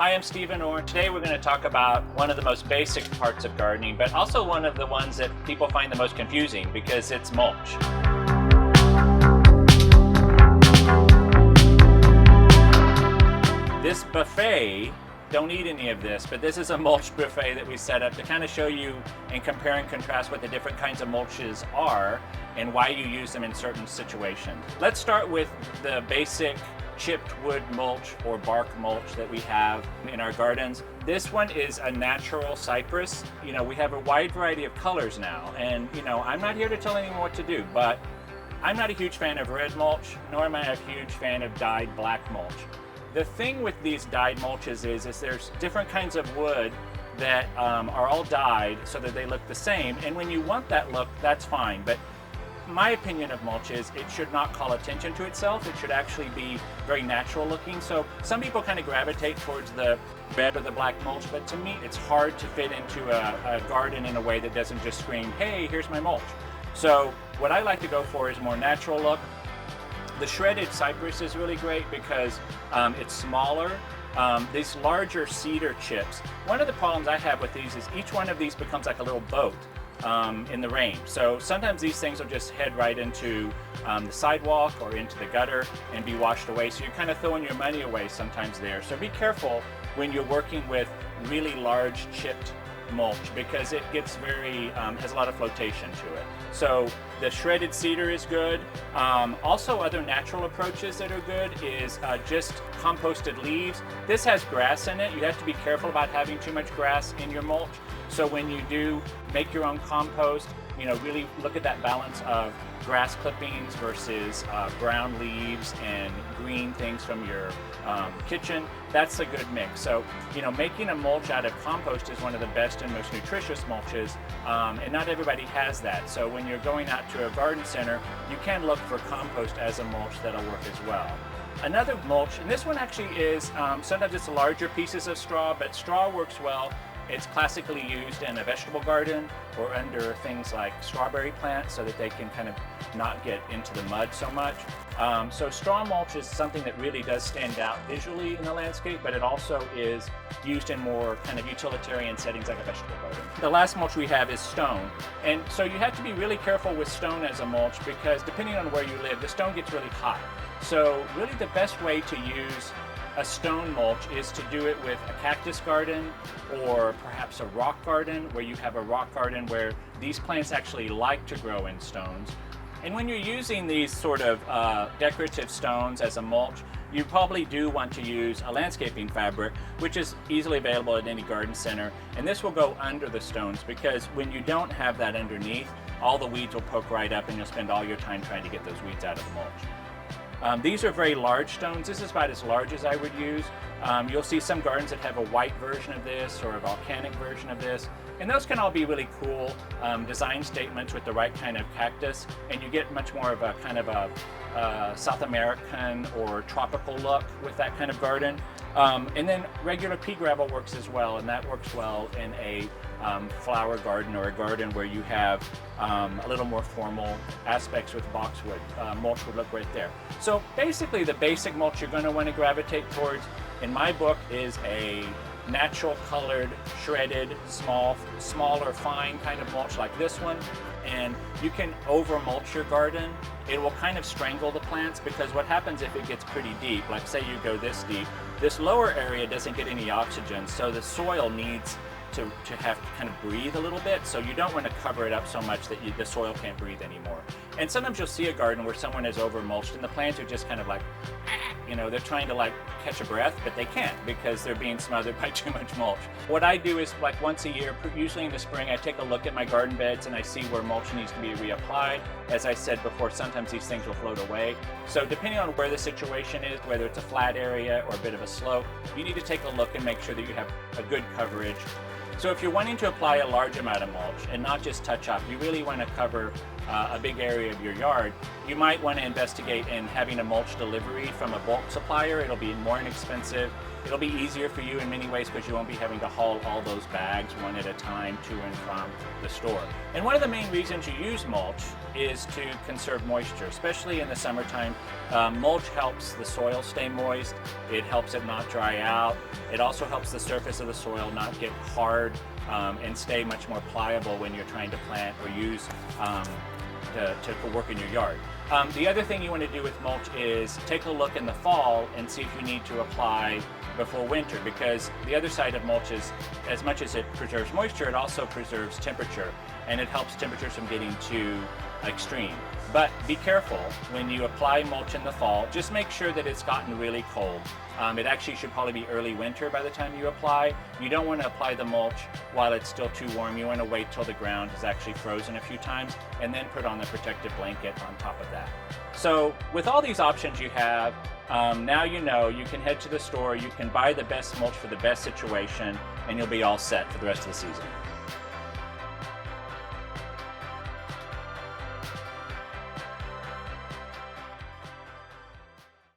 Hi, I'm Stephen Orr. Today we're going to talk about one of the most basic parts of gardening, but also one of the ones that people find the most confusing because it's mulch. This buffet, don't eat any of this, but this is a mulch buffet that we set up to kind of show you and compare and contrast what the different kinds of mulches are and why you use them in certain situations. Let's start with the basic chipped wood mulch or bark mulch that we have in our gardens. This one is a natural cypress. We have a wide variety of colors now, and I'm not here to tell anyone what to do, but I'm not a huge fan of red mulch, nor am I a huge fan of dyed black mulch. The thing with these dyed mulches is there's different kinds of wood that are all dyed so that they look the same, and when you want that look, that's fine. But my opinion of mulch is it should not call attention to itself. It should actually be very natural looking. So some people kind of gravitate towards the red or the black mulch, but to me it's hard to fit into a garden in a way that doesn't just scream, hey, here's my mulch. So what I like to go for is more natural look. The shredded cypress is really great because it's smaller. These larger cedar chips, one of the problems I have with these is each one of these becomes like a little boat in the rain. So sometimes these things will just head right into the sidewalk or into the gutter and be washed away. So you're kind of throwing your money away sometimes there. So be careful when you're working with really large chipped mulch because it gets has a lot of flotation to it. So the shredded cedar is good. Also other natural approaches that are good is just composted leaves. This has grass in it. You have to be careful about having too much grass in your mulch. So when you do make your own compost, really look at that balance of grass clippings versus brown leaves and green things from your kitchen. That's a good mix. So, making a mulch out of compost is one of the best and most nutritious mulches, and not everybody has that. So when you're going out to a garden center, you can look for compost as a mulch that'll work as well. Another mulch, and this one actually is, sometimes it's larger pieces of straw, but straw works well. It's classically used in a vegetable garden or under things like strawberry plants so that they can kind of not get into the mud so much. So straw mulch is something that really does stand out visually in the landscape, but it also is used in more kind of utilitarian settings like a vegetable garden. The last mulch we have is stone. And so you have to be really careful with stone as a mulch because depending on where you live, the stone gets really hot. So really the best way to use a stone mulch is to do it with a cactus garden or perhaps a rock garden where you have a rock garden where these plants actually like to grow in stones. And when you're using these sort of decorative stones as a mulch, you probably do want to use a landscaping fabric, which is easily available at any garden center. And this will go under the stones because when you don't have that underneath, all the weeds will poke right up and you'll spend all your time trying to get those weeds out of the mulch. These are very large stones. This is about as large as I would use. You'll see some gardens that have a white version of this or a volcanic version of this. And those can all be really cool design statements with the right kind of cactus. And you get much more of a kind of a South American or tropical look with that kind of garden. And then regular pea gravel works as well, and that works well in a flower garden or a garden where you have a little more formal aspects with boxwood. Mulch would look right there. So basically the basic mulch you're going to want to gravitate towards in my book is a natural colored, shredded, smaller, fine kind of mulch like this one. And you can over mulch your garden. It will kind of strangle the plants because what happens if it gets pretty deep, like say you go this deep, this lower area doesn't get any oxygen, so the soil needs to have to kind of breathe a little bit, so you don't want to cover it up so much that the soil can't breathe anymore. And sometimes you'll see a garden where someone has over mulched and the plants are just kind of like, they're trying to like catch a breath, but they can't because they're being smothered by too much mulch. What I do is like once a year, usually in the spring, I take a look at my garden beds and I see where mulch needs to be reapplied. As I said before, sometimes these things will float away. So depending on where the situation is, whether it's a flat area or a bit of a slope, you need to take a look and make sure that you have a good coverage. So if you're wanting to apply a large amount of mulch and not just touch up, you really want to cover a big area of your yard, you might want to investigate in having a mulch delivery from a bulk supplier. It'll be more inexpensive. It'll be easier for you in many ways because you won't be having to haul all those bags one at a time to and from the store. And one of the main reasons you use mulch is to conserve moisture, especially in the summertime. Mulch helps the soil stay moist. It helps it not dry out. It also helps the surface of the soil not get hard and stay much more pliable when you're trying to plant or use to work in your yard. The other thing you want to do with mulch is take a look in the fall and see if you need to apply before winter, because the other side of mulch is, as much as it preserves moisture, it also preserves temperature, and it helps temperatures from getting too extreme. But be careful when you apply mulch in the fall. Just make sure that it's gotten really cold. It actually should probably be early winter by the time you apply. You don't want to apply the mulch while it's still too warm. You want to wait till the ground is actually frozen a few times and then put on the protective blanket on top of that. So with all these options you have, now you know you can head to the store, you can buy the best mulch for the best situation, and you'll be all set for the rest of the season.